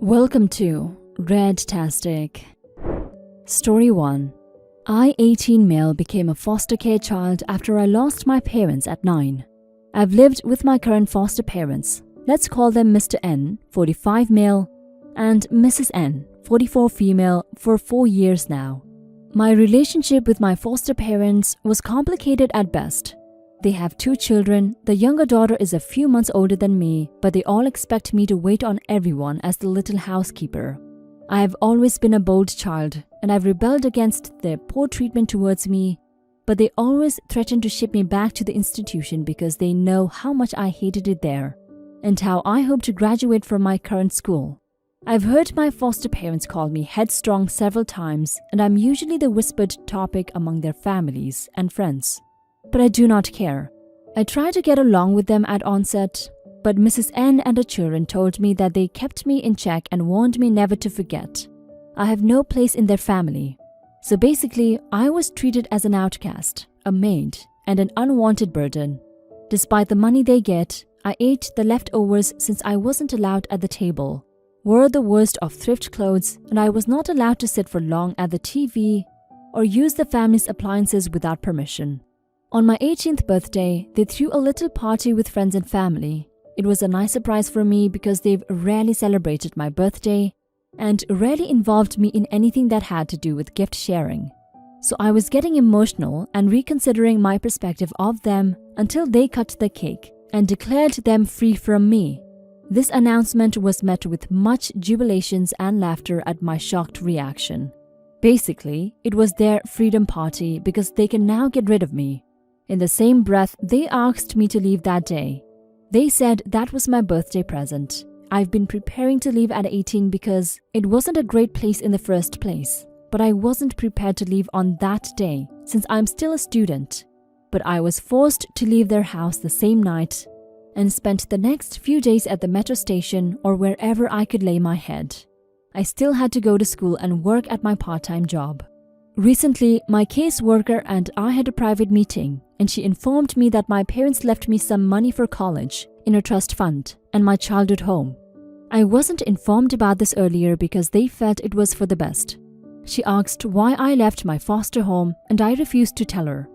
Welcome to Redtastic. Story 1. I, 18 male, became a foster care child after I lost my parents at 9. I've lived with my current foster parents, let's call them Mr. N, 45 male, and Mrs. N, 44 female, for 4 years now. My relationship with my foster parents was complicated at best. They have 2 children. The younger daughter is a few months older than me, but they all expect me to wait on everyone as the little housekeeper. I have always been a bold child, and I've rebelled against their poor treatment towards me, but they always threaten to ship me back to the institution because they know how much I hated it there, and how I hope to graduate from my current school. I've heard my foster parents call me headstrong several times, and I'm usually the whispered topic among their families and friends. But I do not care. I tried to get along with them at onset, but Mrs. N and her children told me that they kept me in check and warned me never to forget. I have no place in their family. So basically, I was treated as an outcast, a maid, and an unwanted burden. Despite the money they get, I ate the leftovers since I wasn't allowed at the table, wore the worst of thrift clothes, and I was not allowed to sit for long at the TV or use the family's appliances without permission. On my 18th birthday, they threw a little party with friends and family. It was a nice surprise for me because they've rarely celebrated my birthday and rarely involved me in anything that had to do with gift sharing. So I was getting emotional and reconsidering my perspective of them until they cut the cake and declared them free from me. This announcement was met with much jubilations and laughter at my shocked reaction. Basically, it was their freedom party because they can now get rid of me. In the same breath, they asked me to leave that day. They said that was my birthday present. I've been preparing to leave at 18 because it wasn't a great place in the first place, but I wasn't prepared to leave on that day since I'm still a student. But I was forced to leave their house the same night and spent the next few days at the metro station or wherever I could lay my head. I still had to go to school and work at my part-time job. Recently, my caseworker and I had a private meeting, and she informed me that my parents left me some money for college in a trust fund and my childhood home. I wasn't informed about this earlier because they felt it was for the best. She asked why I left my foster home, and I refused to tell her.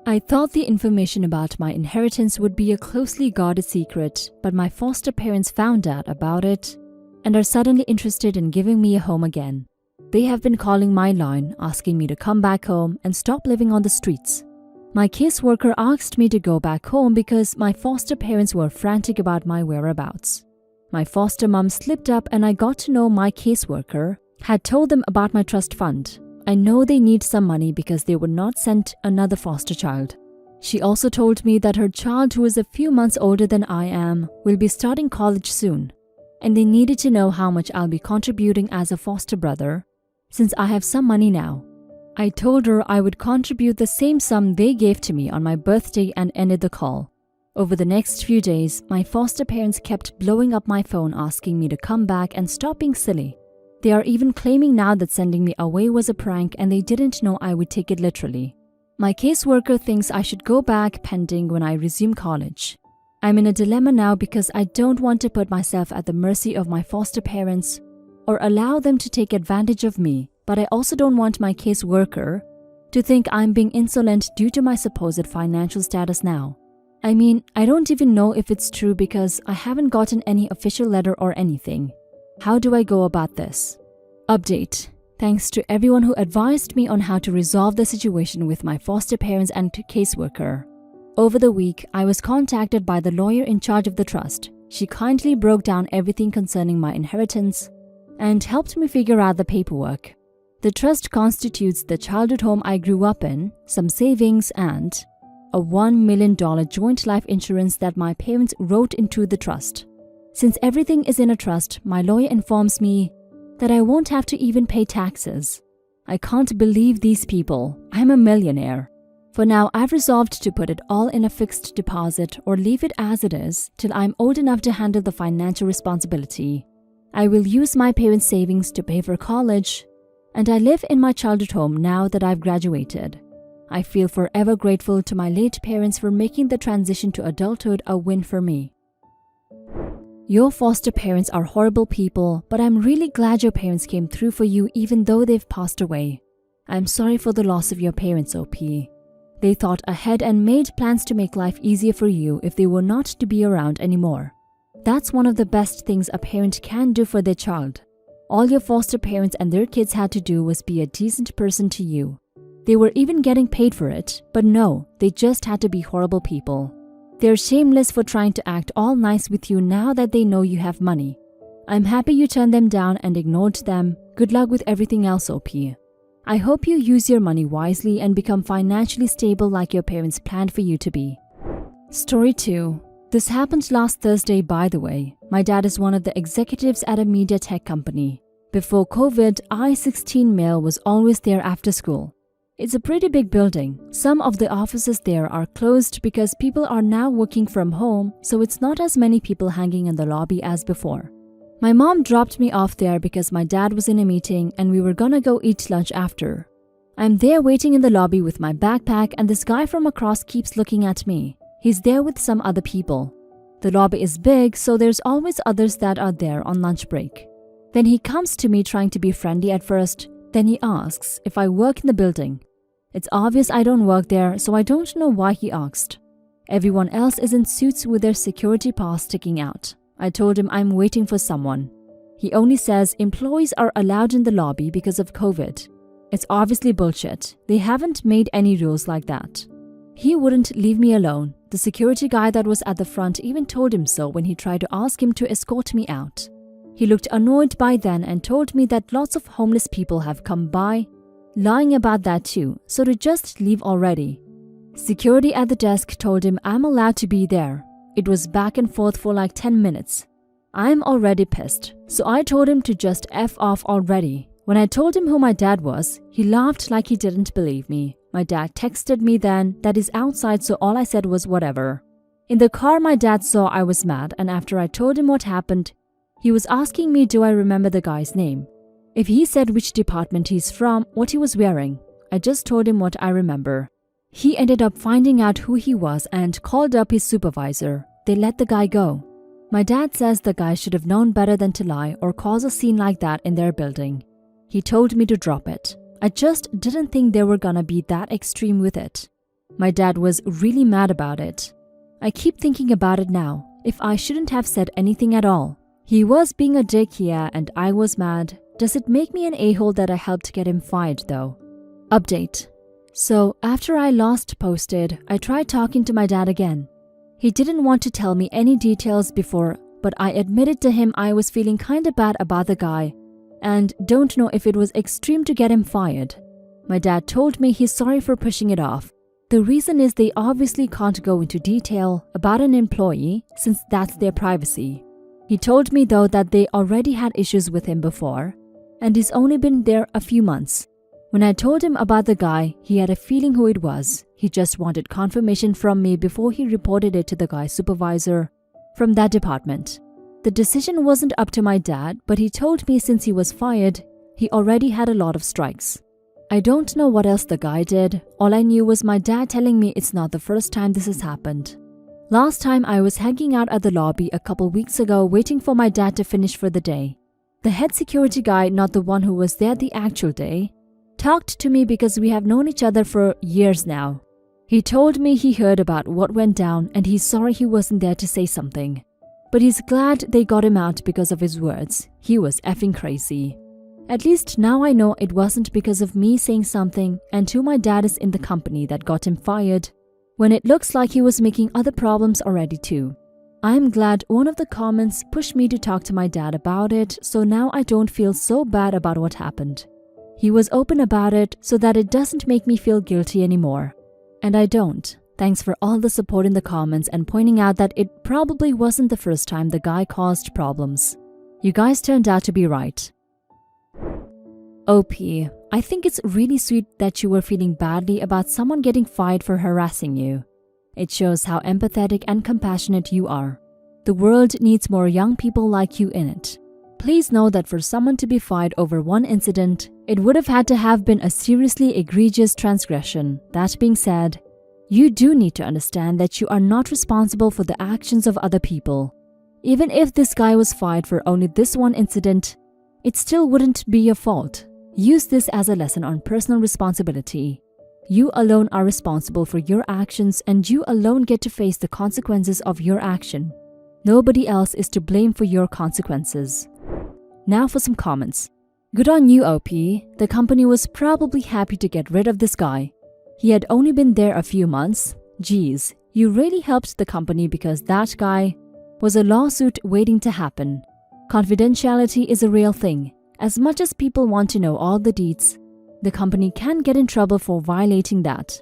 I thought the information about my inheritance would be a closely guarded secret, but my foster parents found out about it and are suddenly interested in giving me a home again. They have been calling my line, asking me to come back home and stop living on the streets. My caseworker asked me to go back home because my foster parents were frantic about my whereabouts. My foster mom slipped up and I got to know my caseworker had told them about my trust fund. I know they need some money because they would not send another foster child. She also told me that her child, who is a few months older than I am, will be starting college soon, and they needed to know how much I'll be contributing as a foster brother, since I have some money now. I told her I would contribute the same sum they gave to me on my birthday and ended the call. Over the next few days, my foster parents kept blowing up my phone asking me to come back and stop being silly. They are even claiming now that sending me away was a prank and they didn't know I would take it literally. My caseworker thinks I should go back pending when I resume college. I'm in a dilemma now because I don't want to put myself at the mercy of my foster parents or allow them to take advantage of me, but I also don't want my caseworker to think I'm being insolent due to my supposed financial status now. I mean, I don't even know if it's true because I haven't gotten any official letter or anything. How do I go about this? Update. Thanks to everyone who advised me on how to resolve the situation with my foster parents and caseworker. Over the week, I was contacted by the lawyer in charge of the trust. She kindly broke down everything concerning my inheritance and helped me figure out the paperwork. The trust constitutes the childhood home I grew up in, some savings, and a $1 million joint life insurance that my parents wrote into the trust. Since everything is in a trust, my lawyer informs me that I won't have to even pay taxes. I can't believe these people. I'm a millionaire. For now, I've resolved to put it all in a fixed deposit or leave it as it is till I'm old enough to handle the financial responsibility. I will use my parents' savings to pay for college, and I live in my childhood home now that I've graduated. I feel forever grateful to my late parents for making the transition to adulthood a win for me. Your foster parents are horrible people, but I'm really glad your parents came through for you even though they've passed away. I'm sorry for the loss of your parents, OP. They thought ahead and made plans to make life easier for you if they were not to be around anymore. That's one of the best things a parent can do for their child. All your foster parents and their kids had to do was be a decent person to you. They were even getting paid for it, but no, they just had to be horrible people. They're shameless for trying to act all nice with you now that they know you have money. I'm happy you turned them down and ignored them. Good luck with everything else, OP. I hope you use your money wisely and become financially stable like your parents planned for you to be. Story 2. This happened last Thursday, by the way. My dad is one of the executives at a media tech company. Before COVID, I-16 Male was always there after school. It's a pretty big building. Some of the offices there are closed because people are now working from home, so it's not as many people hanging in the lobby as before. My mom dropped me off there because my dad was in a meeting and we were gonna go eat lunch after. I'm there waiting in the lobby with my backpack and this guy from across keeps looking at me. He's there with some other people. The lobby is big, so there's always others that are there on lunch break. Then he comes to me trying to be friendly at first. Then he asks if I work in the building. It's obvious I don't work there, so I don't know why he asked. Everyone else is in suits with their security pass sticking out. I told him I'm waiting for someone. He only says employees are allowed in the lobby because of COVID. It's obviously bullshit. They haven't made any rules like that. He wouldn't leave me alone. The security guy that was at the front even told him so when he tried to ask him to escort me out. He looked annoyed by then and told me that lots of homeless people have come by, lying about that too, so to just leave already. Security at the desk told him I'm allowed to be there. It was back and forth for like 10 minutes. I'm already pissed, so I told him to just F off already. When I told him who my dad was, he laughed like he didn't believe me. My dad texted me then that he's outside, so all I said was whatever. In the car, my dad saw I was mad, and after I told him what happened, he was asking me do I remember the guy's name. If he said which department he's from, what he was wearing. I just told him what I remember. He ended up finding out who he was and called up his supervisor. They let the guy go. My dad says the guy should have known better than to lie or cause a scene like that in their building. He told me to drop it. I just didn't think they were gonna be that extreme with it. My dad was really mad about it. I keep thinking about it now, if I shouldn't have said anything at all. He was being a dick here and I was mad. Does it make me an a-hole that I helped get him fired though? Update. So after I last posted, I tried talking to my dad again. He didn't want to tell me any details before, but I admitted to him I was feeling kinda bad about the guy and don't know if it was extreme to get him fired. My dad told me he's sorry for pushing it off. The reason is they obviously can't go into detail about an employee since that's their privacy. He told me though that they already had issues with him before and he's only been there a few months. When I told him about the guy, he had a feeling who it was. He just wanted confirmation from me before he reported it to the guy's supervisor from that department. The decision wasn't up to my dad, but he told me since he was fired, he already had a lot of strikes. I don't know what else the guy did. All I knew was my dad telling me it's not the first time this has happened. Last time I was hanging out at the lobby a couple weeks ago waiting for my dad to finish for the day. The head security guy, not the one who was there the actual day, talked to me because we have known each other for years now. He told me he heard about what went down and he's sorry he wasn't there to say something. But he's glad they got him out because of his words. He was effing crazy. At least now I know it wasn't because of me saying something and who my dad is in the company that got him fired, when it looks like he was making other problems already too. I'm glad one of the comments pushed me to talk to my dad about it, so now I don't feel so bad about what happened. He was open about it so that it doesn't make me feel guilty anymore. And I don't. Thanks for all the support in the comments and pointing out that it probably wasn't the first time the guy caused problems. You guys turned out to be right. OP, I think it's really sweet that you were feeling badly about someone getting fired for harassing you. It shows how empathetic and compassionate you are. The world needs more young people like you in it. Please know that for someone to be fired over one incident, it would have had to have been a seriously egregious transgression. That being said, you do need to understand that you are not responsible for the actions of other people. Even if this guy was fired for only this one incident, it still wouldn't be your fault. Use this as a lesson on personal responsibility. You alone are responsible for your actions and you alone get to face the consequences of your action. Nobody else is to blame for your consequences. Now for some comments. Good on you, OP. The company was probably happy to get rid of this guy. He had only been there a few months. Geez, you really helped the company because that guy was a lawsuit waiting to happen. Confidentiality is a real thing. As much as people want to know all the deets, the company can get in trouble for violating that.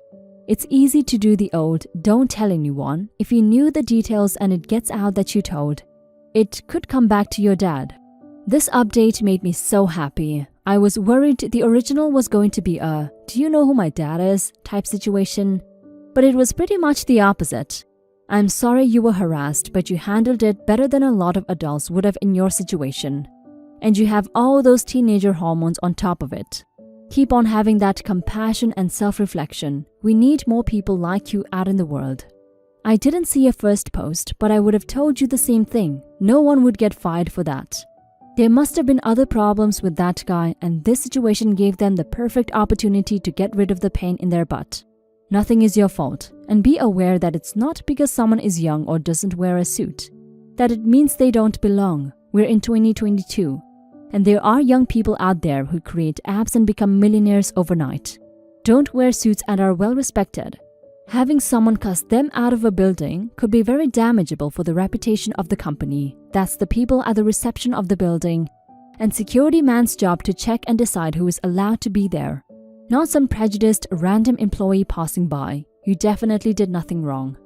It's easy to do the old "don't tell anyone" if you knew the details and it gets out that you told. It could come back to your dad. This update made me so happy. I was worried the original was going to be a "do you know who my dad is" type situation, but it was pretty much the opposite. I'm sorry you were harassed, but you handled it better than a lot of adults would have in your situation. And you have all those teenager hormones on top of it. Keep on having that compassion and self-reflection. We need more people like you out in the world. I didn't see your first post, but I would have told you the same thing. No one would get fired for that. There must have been other problems with that guy, and this situation gave them the perfect opportunity to get rid of the pain in their butt. Nothing is your fault, and be aware that it's not because someone is young or doesn't wear a suit that it means they don't belong. We're in 2022. And there are young people out there who create apps and become millionaires overnight. Don't wear suits and are well respected. Having someone cuss them out of a building could be very damageable for the reputation of the company. That's the people at the reception of the building and security man's job to check and decide who is allowed to be there. Not some prejudiced random employee passing by. You definitely did nothing wrong.